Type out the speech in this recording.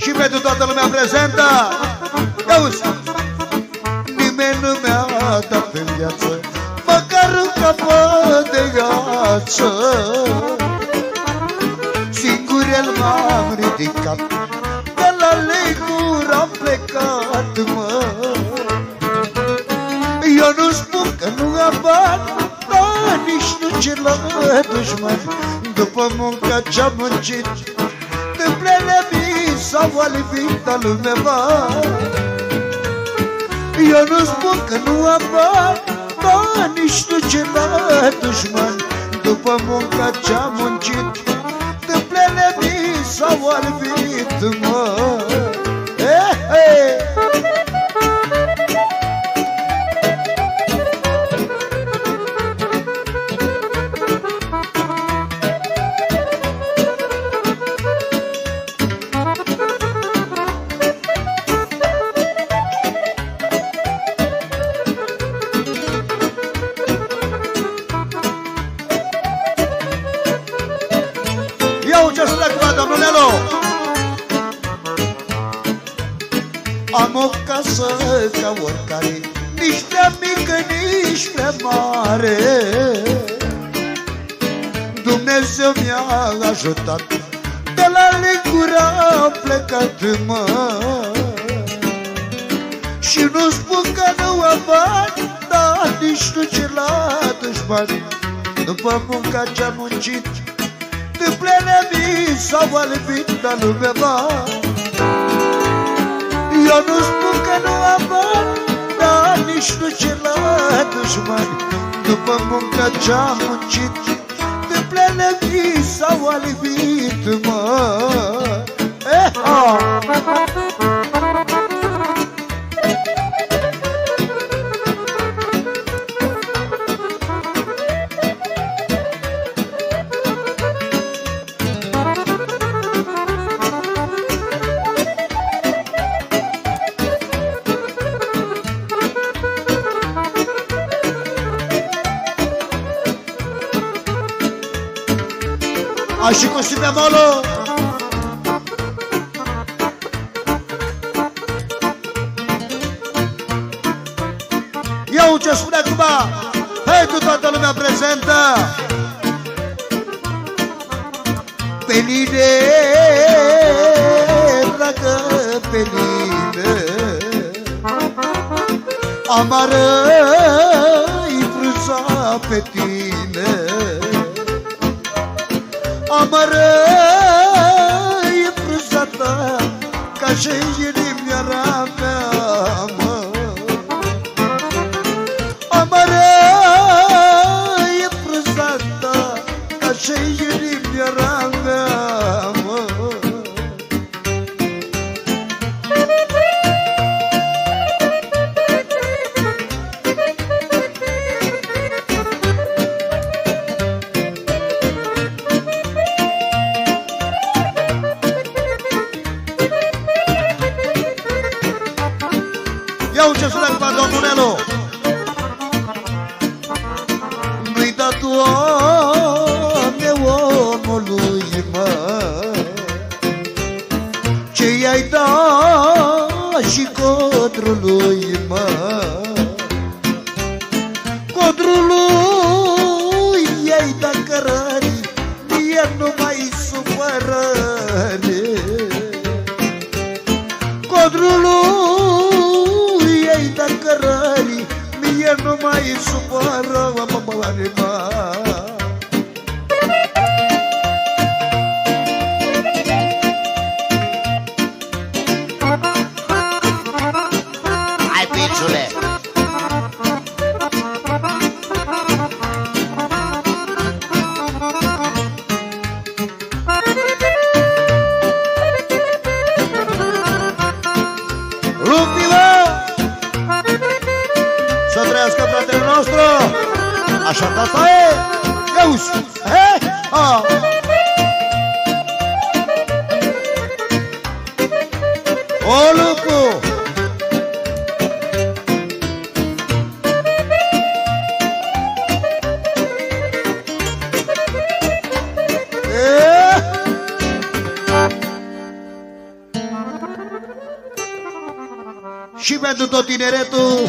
Și pentru toată lumea prezentă. Auzi! Nimeni nu mi-a dat în viață măcar un capăt de gheață. Singur el m-am ridicat, de la lecur am plecat, mă. Eu nu spun că nu am bani, dar nici nu cer la dușman. După munca ce-am muncit, tâmplele mii s-au alipit a lumea mea. Eu nu spun că nu am bani, dar nici nu cer la dușman. După munca ce-am muncit, tâmplele mii s-au alipit, mă. Am o casă ca oricare, nici prea mică, nici prea mare. Dumnezeu mi-a ajutat, de la lecura am plecat, mă. Și nu spun că nu am bani, dar nici nu cer la dușmani. După munca ce-am muncit, tâmplele mii s-au alipit a lumea mea. Eu nu spun că nu am bani, dar nici nu cer la dușmani. După munca ce-am muncit, tâmplele mii s-au alipit, mă. Și cu si bemolul. Eu ce spune acum, hai cu toată lumea prezentă. Peline, dragă peline, amară-i frunza pe tine. Amară-i frunza ta, ca și inimioara mea, mă. Amară-i frunza ta, ca și inimioara mea, mă. Ce sună cu domnul Nelu. Nu-i da, Doamne, omului, mă, ce i-ai dat și codrului, mă. Codrului i-ai dat cărări, mie nu mai supărări. Codrului cărării, mie nu mai supără, mă. Hai, pițule! Fratele nostru, așa tata e, iauzi, o lupu. și pentru tot tineretul